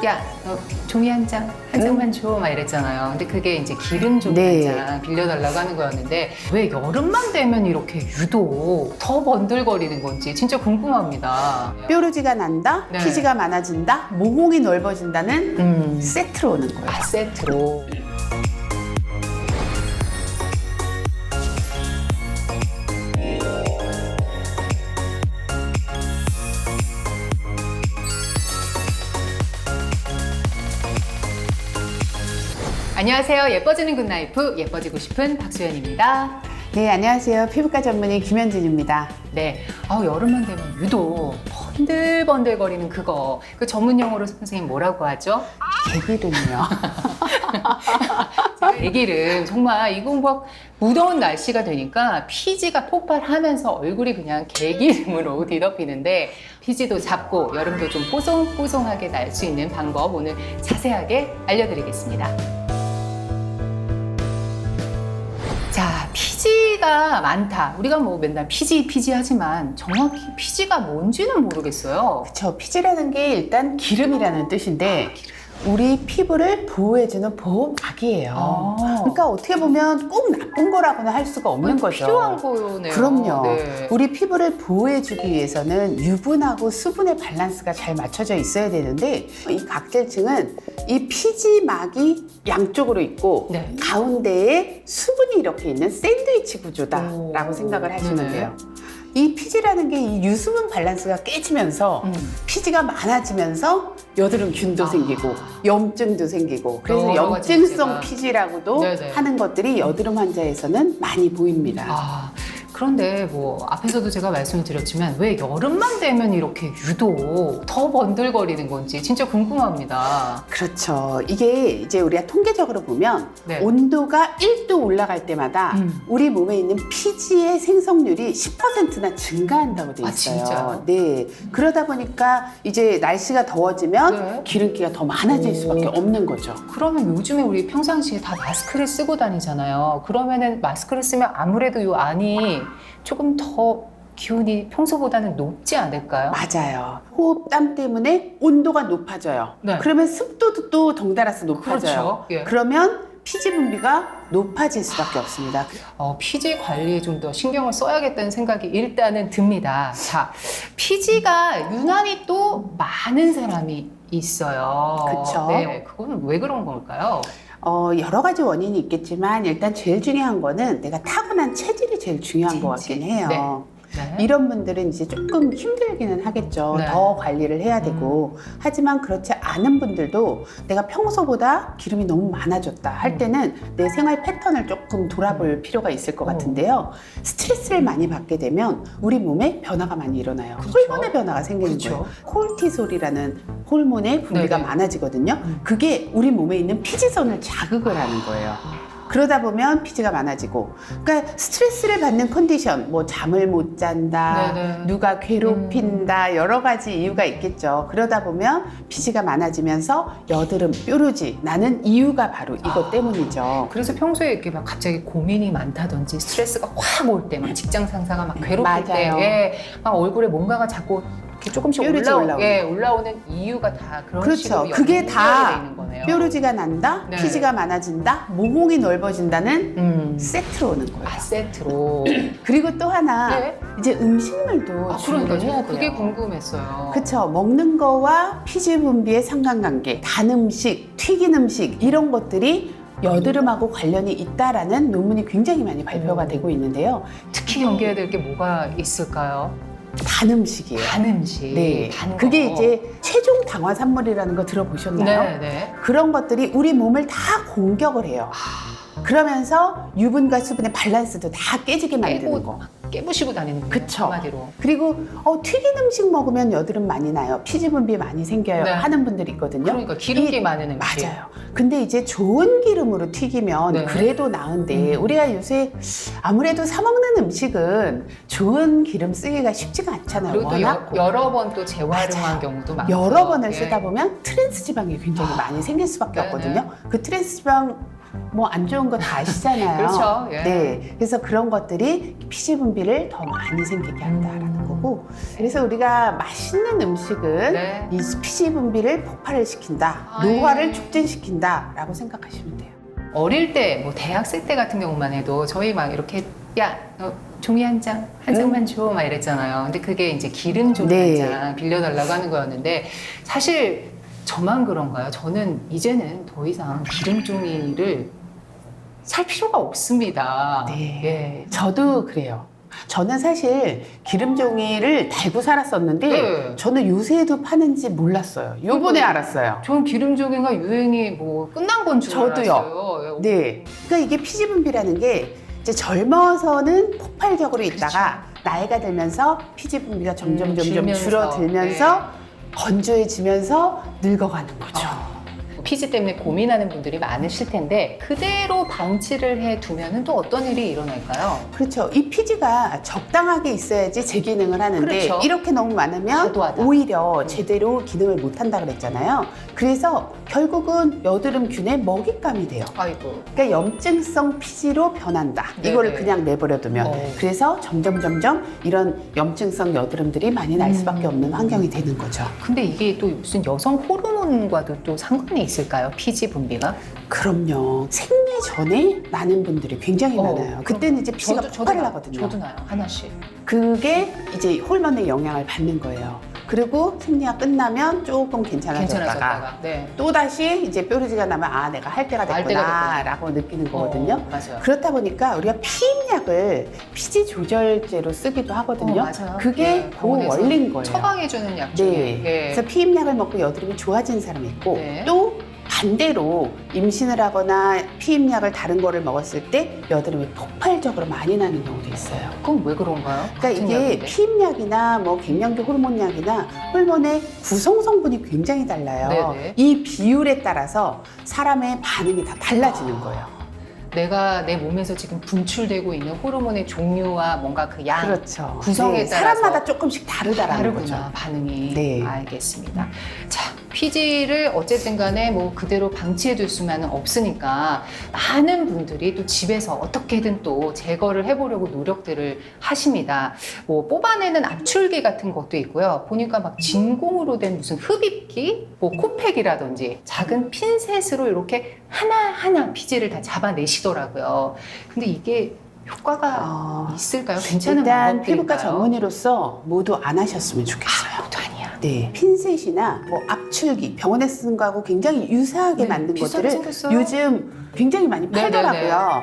야, 너 종이 한 장만 줘. 막 이랬잖아요. 근데 그게 이제 기름 종이 네. 한 장 빌려달라고 하는 거였는데 왜 여름만 되면 이렇게 유독 더 번들거리는 건지 진짜 궁금합니다. 뾰루지가 난다, 네. 피지가 많아진다, 모공이 넓어진다는 세트로 오는 거예요. 아, 세트로. 안녕하세요. 예뻐지는 굿라이프, 예뻐지고 싶은 박수연입니다. 네, 안녕하세요. 피부과 전문의 김현진입니다. 네, 여름만 되면 유독 번들번들거리는 그거, 그 전문 용어로 선생님 뭐라고 하죠? 개기름이요. 개기름. 정말 이거 막 무더운 날씨가 되니까 피지가 폭발하면서 얼굴이 그냥 개기름으로 뒤덮이는데 피지도 잡고 여름도 좀 뽀송뽀송하게 날 수 있는 방법 오늘 자세하게 알려드리겠습니다. 자, 피지가 많다. 우리가 뭐 맨날 피지 하지만 정확히 피지가 뭔지는 모르겠어요. 그렇죠. 피지라는 게 일단 기름이라는 뜻인데 우리 피부를 보호해주는 보호막이에요. 그러니까 어떻게 보면 꼭 나쁜 거라고는 할 수가 없는 거죠. 필요한 거네요. 그럼요. 네. 우리 피부를 보호해주기 위해서는 유분하고 수분의 밸런스가 잘 맞춰져 있어야 되는데 이 각질층은 이 피지막이 양쪽으로 있고 네. 가운데에 수분이 이렇게 있는 샌드위치 구조다라고 생각을 하시면 네네. 돼요. 이 피지라는 게 이 유수분 밸런스가 깨지면서 피지가 많아지면서 여드름균도 생기고 염증도 생기고 그래서 여러 가지 염증성 문제가. 피지라고도 네네. 하는 것들이 여드름 환자에서는 많이 보입니다. 그런데 뭐 앞에서도 제가 말씀을 드렸지만 왜 여름만 되면 이렇게 유독 더 번들거리는 건지 진짜 궁금합니다. 그렇죠. 이게 이제 우리가 통계적으로 보면 네. 온도가 1도 올라갈 때마다 우리 몸에 있는 피지의 생성률이 10%나 증가한다고 돼 아, 있어요. 진짜요? 네. 그러다 보니까 이제 날씨가 더워지면 네. 기름기가 더 많아질 수밖에 없는 거죠. 그러면 요즘에 우리 평상시에 다 마스크를 쓰고 다니잖아요. 그러면은 마스크를 쓰면 아무래도 요 안이 조금 더 기온이 평소보다는 높지 않을까요? 맞아요. 호흡땀 때문에 온도가 높아져요. 네. 그러면 습도도 또 덩달아서 높아져요. 그렇죠. 예. 그러면 피지 분비가 높아질 수밖에 없습니다. 피지 관리에 좀 더 신경을 써야겠다는 생각이 일단은 듭니다. 자, 피지가 유난히 또 많은 사람이 있어요. 그쵸. 네, 그거는 왜 그런 걸까요? 여러 가지 원인이 있겠지만 일단 제일 중요한 거는 내가 타고난 체질이 제일 중요한 것 같긴 해요. 네. 이런 분들은 이제 조금 힘들기는 하겠죠. 네. 더 관리를 해야 되고. 하지만 그렇지 않은 분들도 내가 평소보다 기름이 너무 많아졌다 할 때는 내 생활 패턴을 조금 돌아볼 필요가 있을 것 같은데요. 스트레스를 많이 받게 되면 우리 몸에 변화가 많이 일어나요. 그렇죠. 호르몬의 변화가 생기는 그렇죠. 거예요. 콜티솔이라는 호르몬의 분비가 네네. 많아지거든요. 그게 우리 몸에 있는 피지선을 자극을 하는 거예요. 그러다 보면 피지가 많아지고, 그러니까 스트레스를 받는 컨디션, 뭐 잠을 못 잔다, 네네. 누가 괴롭힌다, 여러 가지 이유가 있겠죠. 그러다 보면 피지가 많아지면서 여드름, 뾰루지 나는 이유가 바로 이것 때문이죠. 그래서 평소에 이렇게 막 갑자기 고민이 많다든지 스트레스가 확 올 때, 막 직장 상사가 막 괴롭힐 맞아요. 때, 막 얼굴에 뭔가가 자꾸 이렇게 조금씩 뾰루지 올라오는 이유가 다 그런 그렇죠. 식으로 그게 연결이 다 돼 있는 거네요. 뾰루지가 난다, 네. 피지가 많아진다, 모공이 넓어진다는 세트로 오는 거예요. 세트로. 그리고 또 하나, 네. 이제 음식물도 주의를 그러니까 해야 돼요. 그게 궁금했어요. 그쵸. 먹는 거와 피지 분비의 상관관계, 단 음식, 튀긴 음식 이런 것들이 여드름하고 관련이 있다라는 논문이 굉장히 많이 발표가 되고 있는데요. 특히 경계해야 될 게 뭐가 있을까요? 단 음식이에요. 단 음식. 네. 단 그게 거. 이제 최종 당화산물이라는 거 들어보셨나요? 네. 그런 것들이 우리 몸을 다 공격을 해요. 그러면서 유분과 수분의 밸런스도 다 깨지게 만드는 거. 깨부시고 다니는 거예요. 그쵸. 한마디로. 그리고 튀긴 음식 먹으면 여드름 많이 나요. 피지 분비 많이 생겨요. 네. 하는 분들이 있거든요. 그러니까 기름기 많은 음식. 맞아요. 근데 이제 좋은 기름으로 튀기면 네. 그래도 나은데 우리가 요새 아무래도 사 먹는 음식은 좋은 기름 쓰기가 쉽지가 않잖아요. 그리고 또 워낙 여러 번 또 재활용한 맞아요. 경우도 많고. 여러 번을 예. 쓰다 보면 트랜스 지방이 굉장히 많이 생길 수밖에 네네. 없거든요. 그 트랜스 지방 뭐 안 좋은 거 다 아시잖아요. 그렇죠. 예. 네, 그래서 그런 것들이 피지 분비를 더 많이 생기게 한다라는 거고, 그래서 우리가 맛있는 음식은 네. 이 피지 분비를 폭발을 시킨다, 아, 노화를 예. 촉진시킨다라고 생각하시면 돼요. 어릴 때, 뭐 대학생 때 같은 경우만 해도 저희 막 이렇게 야, 종이 한 장만 줘, 막 이랬잖아요. 근데 그게 이제 기름 종이 네. 한 장 빌려달라고 하는 거였는데 사실 저만 그런가요? 저는 이제는 더 이상 기름 종이를 살 필요가 없습니다. 네. 예. 저도 그래요. 저는 사실 기름 종이를 달고 살았었는데 네. 저는 요새도 파는지 몰랐어요. 요번에 그리고 알았어요. 전 기름 종이가 유행이 뭐 끝난 건 줄 저도요. 알았어요. 네. 그러니까 이게 피지 분비라는 게 이제 젊어서는 폭발적으로 있다가 나이가 들면서 피지 분비가 점점 줄면서. 줄어들면서 건조해지면서 늙어가는 거죠. 피지 때문에 고민하는 분들이 많으실 텐데 그대로 방치를 해두면 또 어떤 일이 일어날까요? 그렇죠. 이 피지가 적당하게 있어야지 제 기능을 하는데 그렇죠. 이렇게 너무 많으면 과도하다. 오히려 제대로 기능을 못 한다 그랬잖아요. 그래서 결국은 여드름균의 먹잇감이 돼요. 아이고. 그러니까 염증성 피지로 변한다. 이거를 네네. 그냥 내버려두면. 그래서 점점 이런 염증성 여드름들이 많이 날 수밖에 없는 환경이 되는 거죠. 근데 이게 또 무슨 여성 호르몬과도 또 상관이 있을까요? 피지 분비가? 그럼요. 생리 전에 나는 분들이 굉장히 많아요. 그때는 이제 피지가 폭발을 하거든요. 저도 나요. 하나씩. 그게 이제 호르몬의 영향을 받는 거예요. 그리고 생리가 끝나면 조금 괜찮아졌다가 네. 또다시 이제 뾰루지가 나면 아 내가 할 때가 할 때가 됐구나 라고 느끼는 거거든요. 맞아요. 그렇다 보니까 우리가 피임약을 피지 조절제로 쓰기도 하거든요. 맞아요. 그게 네, 그 병원에서 원리인 거예요. 처방해주는 약 중에. 네. 예. 그래서 피임약을 먹고 여드름이 좋아진 사람이 있고 네. 또 반대로 임신을 하거나 피임약을 다른 거를 먹었을 때 여드름이 폭발적으로 많이 나는 경우도 있어요. 그건 왜 그런가요? 그러니까 이게 피임약이나 뭐 갱년기 호르몬약이나 호르몬의 구성 성분이 굉장히 달라요. 네네. 이 비율에 따라서 사람의 반응이 다 달라지는 거예요. 내가 내 몸에서 지금 분출되고 있는 호르몬의 종류와 뭔가 그 양, 그렇죠. 구성에 네, 따라서 사람마다 조금씩 다르다라는 거죠. 다르구나 반응이. 네. 알겠습니다. 자, 피지를 어쨌든 간에 뭐 그대로 방치해 둘 수만은 없으니까 많은 분들이 또 집에서 어떻게든 또 제거를 해보려고 노력들을 하십니다. 뭐 뽑아내는 압출기 같은 것도 있고요. 보니까 막 진공으로 된 무슨 흡입기, 뭐 코팩이라든지 작은 핀셋으로 이렇게 하나하나 피지를 다 잡아내시더라고요. 근데 이게 효과가 있을까요? 괜찮은 일단 방법들일까요? 피부과 전문의로서 모두 안 하셨으면 좋겠어요. 그것도 아니야. 네, 핀셋이나 뭐 압출기 병원에 쓰는 거하고 굉장히 유사하게 네, 만든 비슷하게 것들을 생겼어요. 요즘 굉장히 많이 네네네. 팔더라고요.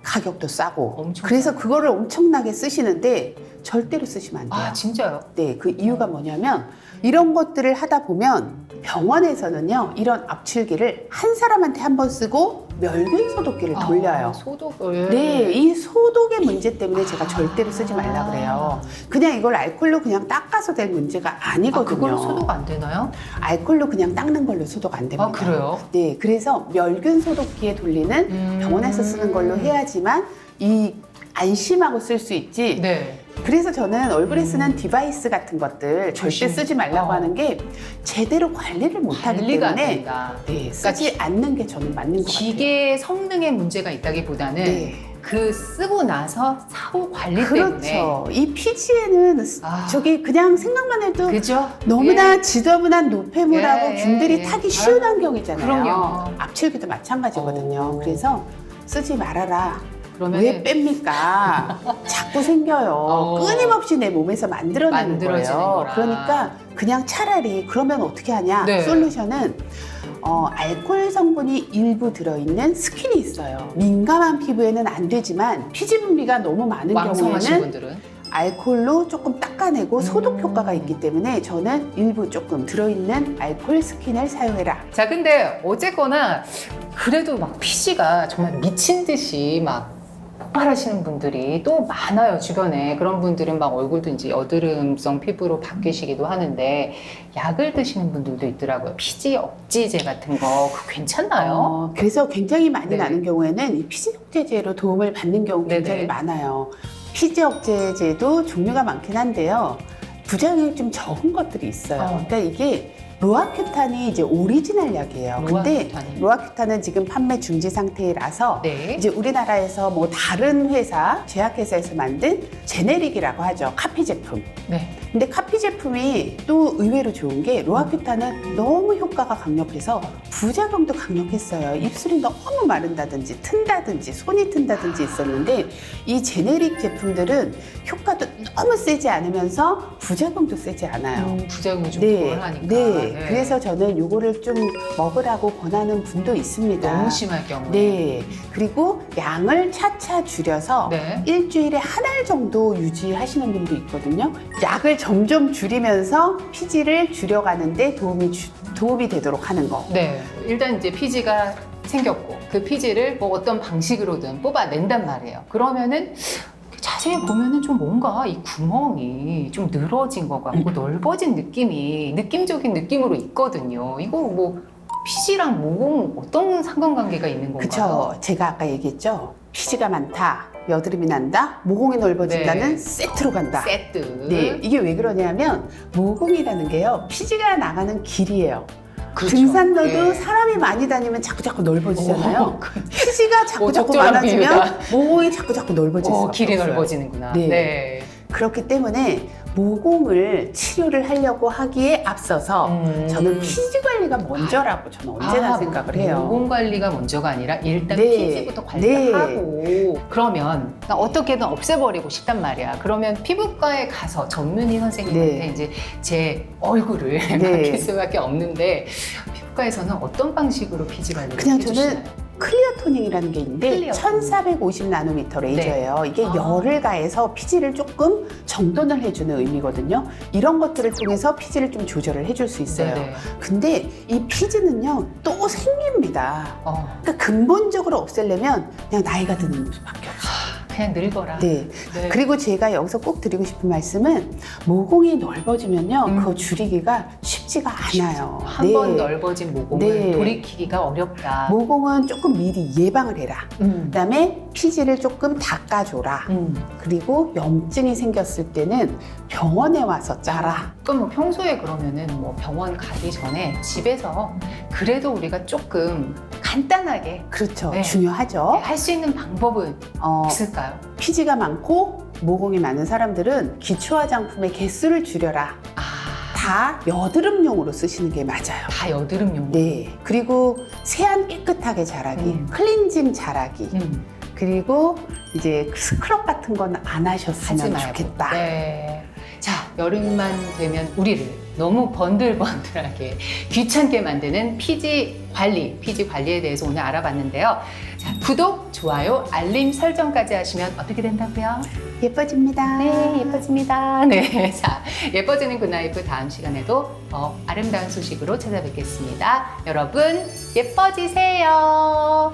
가격도 싸고. 엄청 그래서 싸요. 그거를 엄청나게 쓰시는데 절대로 쓰시면 안 돼요. 아, 진짜요? 네, 그 이유가 뭐냐면 이런 것들을 하다 보면 병원에서는요 이런 압출기를 한 사람한테 한 번 쓰고 멸균 소독기를 돌려요. 소독을. 네, 이 소독의 문제 때문에 제가 절대로 쓰지 말라 그래요. 그냥 이걸 알콜로 그냥 닦아서 될 문제가 아니거든요. 그걸로 소독 안 되나요? 알콜로 그냥 닦는 걸로 소독 안 됩니다. 아, 그래요? 네, 그래서 멸균 소독기에 돌리는 병원에서 쓰는 걸로 해야지만 이 안심하고 쓸 수 있지. 네. 그래서 저는 얼굴에 쓰는 디바이스 같은 것들 절대 조심. 쓰지 말라고 하는 게 제대로 관리를 못하기 관리가 안 때문에 된다. 네, 쓰지 않는 게 저는 맞는 것 같아요. 기계 성능에 문제가 있다기보다는 네. 그 쓰고 나서 사후 관리 때문에. 그렇죠. 이 피지에는 아. 저기 그냥 생각만 해도 그죠? 너무나 지저분한 노폐물하고 예, 균들이 예. 타기 쉬운 환경이잖아요. 그럼요. 압출기도 마찬가지거든요. 오. 그래서 쓰지 말아라. 그러면 왜 뺍니까? 자꾸 생겨요. 끊임없이 내 몸에서 만들어내는 만들어지는 거예요. 거라. 그러니까 그냥 차라리 그러면 어떻게 하냐? 네. 솔루션은 알코올 성분이 일부 들어있는 스킨이 있어요. 민감한 피부에는 안 되지만 피지 분비가 너무 많은 왕성하신 경우에는 분들은 알코올로 조금 닦아내고 소독 효과가 있기 때문에 저는 일부 조금 들어있는 알코올 스킨을 사용해라. 자, 근데 어쨌거나 그래도 막 피지가 정말 미친 듯이 막 폭발하시는 분들이 또 많아요, 주변에. 그런 분들은 막 얼굴도 이제 여드름성 피부로 바뀌시기도 하는데 약을 드시는 분들도 있더라고요. 피지 억제제 같은 거 그거 괜찮나요? 그래서 굉장히 많이 네. 나는 경우에는 이 피지 억제제로 도움을 받는 경우 굉장히 네네. 많아요. 피지 억제제도 종류가 많긴 한데요. 부작용이 좀 적은 것들이 있어요. 그러니까 이게 로아큐탄이 이제 오리지널 약이에요. 근데 로아큐탄이. 로아큐탄은 지금 판매 중지 상태라서 네. 이제 우리나라에서 뭐 다른 회사, 제약회사에서 만든 제네릭이라고 하죠. 카피 제품. 네. 근데 카피 제품이 또 의외로 좋은 게 로아큐탄은 너무 효과가 강력해서 부작용도 강력했어요. 입술이 너무 마른다든지 튼다든지 손이 튼다든지 있었는데 이 제네릭 제품들은 효과도 너무 세지 않으면서 부작용도 세지 않아요. 부작용이 좀 네, 덜하니까. 네. 그래서 저는 요거를 좀 먹으라고 권하는 분도 있습니다. 너무 심할 경우에. 네. 그리고 양을 차차 줄여서 네. 일주일에 한 알 정도 유지하시는 분도 있거든요. 약을 점점 줄이면서 피지를 줄여가는데 도움이 되도록 하는 거. 네. 일단 이제 피지가 생겼고 그 피지를 뭐 어떤 방식으로든 뽑아낸단 말이에요. 그러면은 자세히 보면은 좀 뭔가 이 구멍이 좀 늘어진 것 같고 넓어진 느낌이 느낌적인 느낌으로 있거든요. 이거 뭐 피지랑 모공 어떤 상관관계가 있는 건가요? 그쵸. 제가 아까 얘기했죠. 피지가 많다, 여드름이 난다, 모공이 넓어진다는 네. 세트로 간다. 세트. 네, 이게 왜 그러냐면 모공이라는 게요. 피지가 나가는 길이에요. 그렇죠. 등산로도 예. 사람이 많이 다니면 자꾸 넓어지잖아요. 피지가 자꾸 적절한 많아지면 비유다. 모공이 자꾸 넓어질 수밖에 길이 없어요. 넓어지는구나. 네. 네. 그렇기 때문에 모공을 치료를 하려고 하기에 앞서서 저는 피지 관리가 먼저라고 저는 언제나 생각을 해요. 모공 관리가 먼저가 아니라 일단 네. 피지부터 관리를 네. 하고 그러면 나 어떻게든 없애버리고 싶단 말이야. 그러면 피부과에 가서 전문의 선생님한테 네. 이제 제 얼굴을 네. 맡길 수밖에 없는데 피부과에서는 어떤 방식으로 피지 관리를 그냥 해주시나요? 저는 클리어 토닝이라는 게 있는데 클리어 토닝. 1450 나노미터 레이저예요. 이게 아. 열을 가해서 피지를 조금 정돈을 해주는 의미거든요. 이런 것들을 통해서 피지를 좀 조절을 해줄 수 있어요. 네네. 근데 이 피지는요 또 생깁니다. 그러니까 근본적으로 없애려면 그냥 나이가 드는 수밖에 없어요. 그냥 늙어라. 네. 네. 그리고 제가 여기서 꼭 드리고 싶은 말씀은 모공이 넓어지면요 그거 줄이기가 쉽지가 않아요. 한 번 넓어진 모공을 네. 돌이키기가 어렵다. 모공은 조금 미리 예방을 해라. 음. 그다음에 피지를 조금 닦아줘라. 그리고 염증이 생겼을 때는 병원에 와서 짜라. 그럼 뭐 평소에 그러면은 뭐 병원 가기 전에 집에서 그래도 우리가 조금 간단하게 그렇죠. 네. 중요하죠. 할 수 있는 방법은 있을까요? 피지가 많고 모공이 많은 사람들은 기초 화장품의 개수를 줄여라. 다 여드름용으로 쓰시는 게 맞아요. 다 여드름용. 네. 그리고 세안 깨끗하게 잘하기, 클렌징 잘하기. 그리고 이제 스크럽 같은 건 안 하지 하셨으면 말고. 좋겠다. 네. 자, 여름만 되면 우리를 너무 번들번들하게 귀찮게 만드는 피지 관리에 대해서 오늘 알아봤는데요. 자, 구독, 좋아요, 알림 설정까지 하시면 어떻게 된다고요? 예뻐집니다. 네, 예뻐집니다. 네, 자, 예뻐지는 굿나이프 다음 시간에도 더 아름다운 소식으로 찾아뵙겠습니다. 여러분, 예뻐지세요.